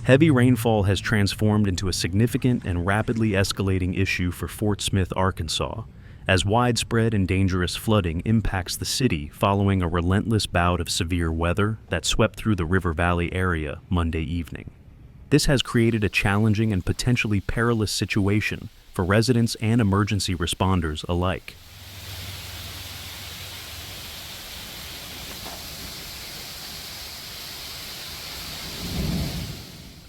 Heavy rainfall has transformed into a significant and rapidly escalating issue for Fort Smith, Arkansas, as widespread and dangerous flooding impacts the city following a relentless bout of severe weather that swept through the River Valley area Monday evening. This has created a challenging and potentially perilous situation for residents and emergency responders alike.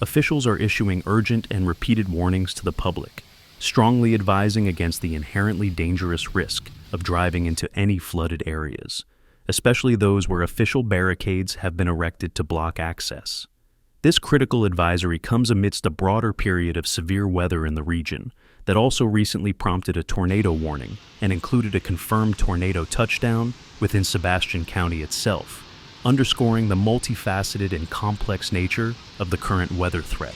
Officials are issuing urgent and repeated warnings to the public, strongly advising against the inherently dangerous risk of driving into any flooded areas, especially those where official barricades have been erected to block access. This critical advisory comes amidst a broader period of severe weather in the region that also recently prompted a tornado warning and included a confirmed tornado touchdown within Sebastian County itself, underscoring the multifaceted and complex nature of the current weather threat.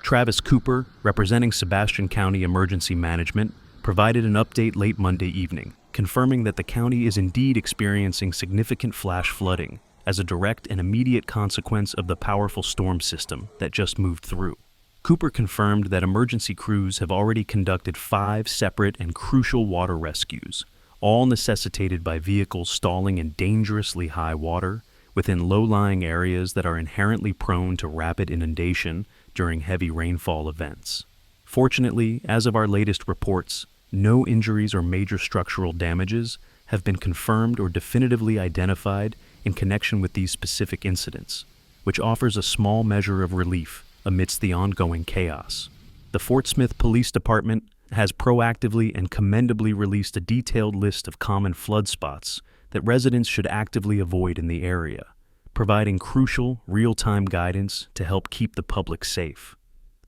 Travis Cooper, representing Sebastian County Emergency Management, provided an update late Monday evening, confirming that the county is indeed experiencing significant flash flooding as a direct and immediate consequence of the powerful storm system that just moved through. Cooper confirmed that emergency crews have already conducted 5 separate and crucial water rescues, all necessitated by vehicles stalling in dangerously high water within low-lying areas that are inherently prone to rapid inundation during heavy rainfall events. Fortunately, as of our latest reports, no injuries or major structural damages have been confirmed or definitively identified in connection with these specific incidents, which offers a small measure of relief amidst the ongoing chaos. The Fort Smith Police Department has proactively and commendably released a detailed list of common flood spots that residents should actively avoid in the area, providing crucial, real-time guidance to help keep the public safe.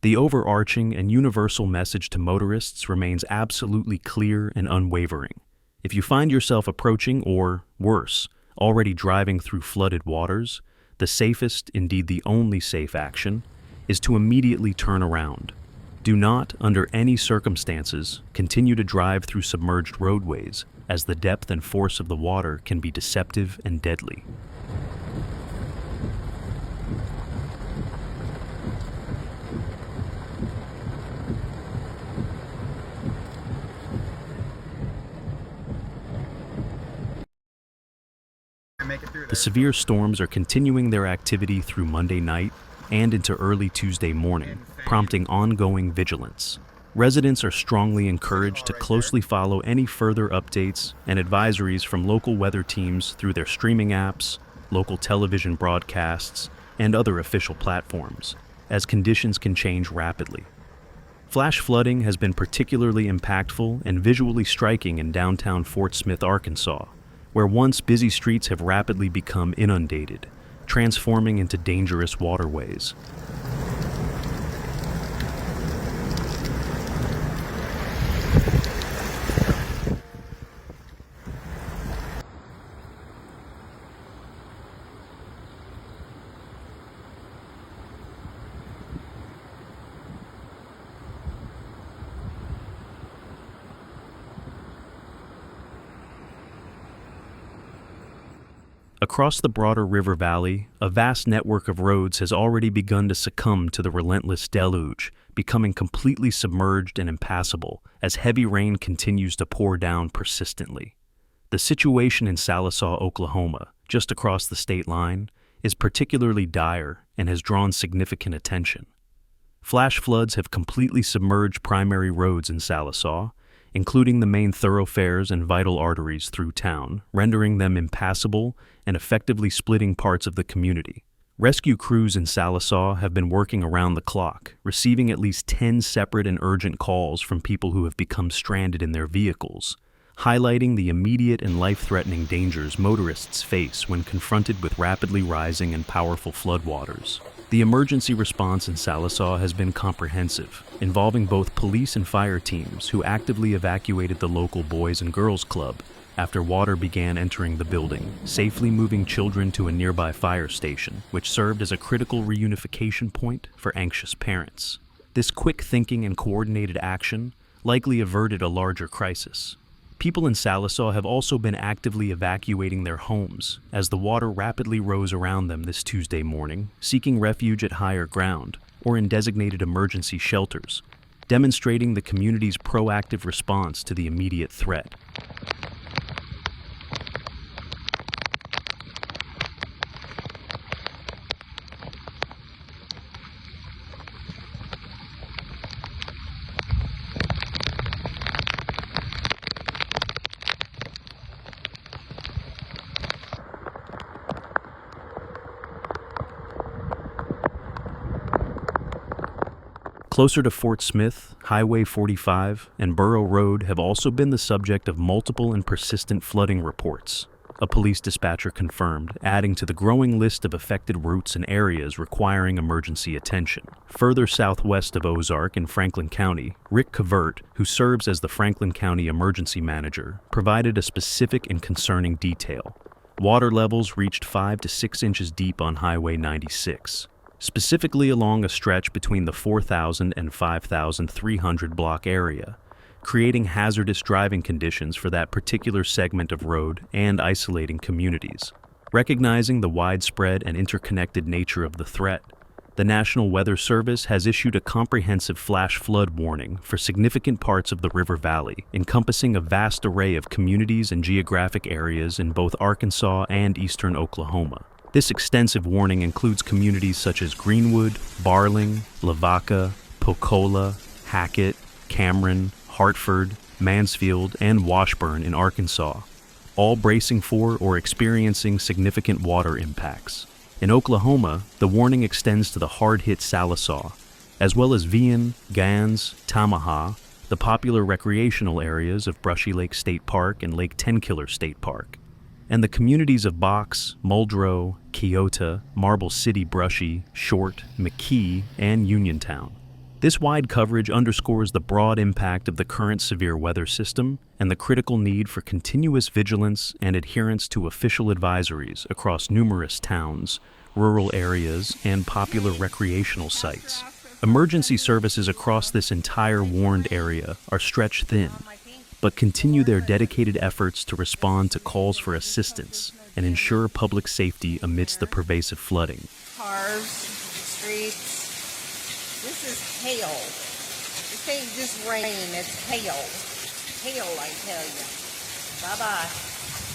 The overarching and universal message to motorists remains absolutely clear and unwavering. If you find yourself approaching, or worse, already driving through flooded waters, the safest, indeed the only safe action, is to immediately turn around. Do not, under any circumstances, continue to drive through submerged roadways, as the depth and force of the water can be deceptive and deadly. The severe storms are continuing their activity through Monday night and into early Tuesday morning, prompting ongoing vigilance. Residents are strongly encouraged to closely follow any further updates and advisories from local weather teams through their streaming apps, local television broadcasts, and other official platforms, as conditions can change rapidly. Flash flooding has been particularly impactful and visually striking in downtown Fort Smith, Arkansas, where once busy streets have rapidly become inundated, transforming into dangerous waterways. Across the broader river valley, a vast network of roads has already begun to succumb to the relentless deluge, becoming completely submerged and impassable as heavy rain continues to pour down persistently. The situation in Sallisaw, Oklahoma, just across the state line, is particularly dire and has drawn significant attention. Flash floods have completely submerged primary roads in Sallisaw, including the main thoroughfares and vital arteries through town, rendering them impassable and effectively splitting parts of the community. Rescue crews in Sallisaw have been working around the clock, receiving at least 10 separate and urgent calls from people who have become stranded in their vehicles, highlighting the immediate and life-threatening dangers motorists face when confronted with rapidly rising and powerful floodwaters. The emergency response in Sallisaw has been comprehensive, involving both police and fire teams who actively evacuated the local Boys and Girls Club after water began entering the building, safely moving children to a nearby fire station, which served as a critical reunification point for anxious parents. This quick thinking and coordinated action likely averted a larger crisis. People in Sallisaw have also been actively evacuating their homes as the water rapidly rose around them this Tuesday morning, seeking refuge at higher ground or in designated emergency shelters, demonstrating the community's proactive response to the immediate threat. Closer to Fort Smith, Highway 45 and Borough Road have also been the subject of multiple and persistent flooding reports, a police dispatcher confirmed, adding to the growing list of affected routes and areas requiring emergency attention. Further southwest of Ozark in Franklin County, Rick Cavert, who serves as the Franklin County Emergency Manager, provided a specific and concerning detail. Water levels reached 5 to 6 inches deep on Highway 96. Specifically along a stretch between the 4,000 and 5,300 block area, creating hazardous driving conditions for that particular segment of road and isolating communities. Recognizing the widespread and interconnected nature of the threat, the National Weather Service has issued a comprehensive flash flood warning for significant parts of the River Valley, encompassing a vast array of communities and geographic areas in both Arkansas and eastern Oklahoma. This extensive warning includes communities such as Greenwood, Barling, Lavaca, Pocola, Hackett, Cameron, Hartford, Mansfield, and Washburn in Arkansas, all bracing for or experiencing significant water impacts. In Oklahoma, the warning extends to the hard-hit Sallisaw, as well as Vian, Gans, Tamaha, the popular recreational areas of Brushy Lake State Park and Lake Tenkiller State Park, and the communities of Box, Muldrow, Keota, Marble City, Brushy, Short, McKee, and Uniontown. This wide coverage underscores the broad impact of the current severe weather system and the critical need for continuous vigilance and adherence to official advisories across numerous towns, rural areas, and popular recreational sites. Emergency services across this entire warned area are stretched thin, but continue their dedicated efforts to respond to calls for assistance and ensure public safety amidst the pervasive flooding. Cars, streets. This is hail. This ain't just rain, it's hail. Hail, I tell you. Bye-bye.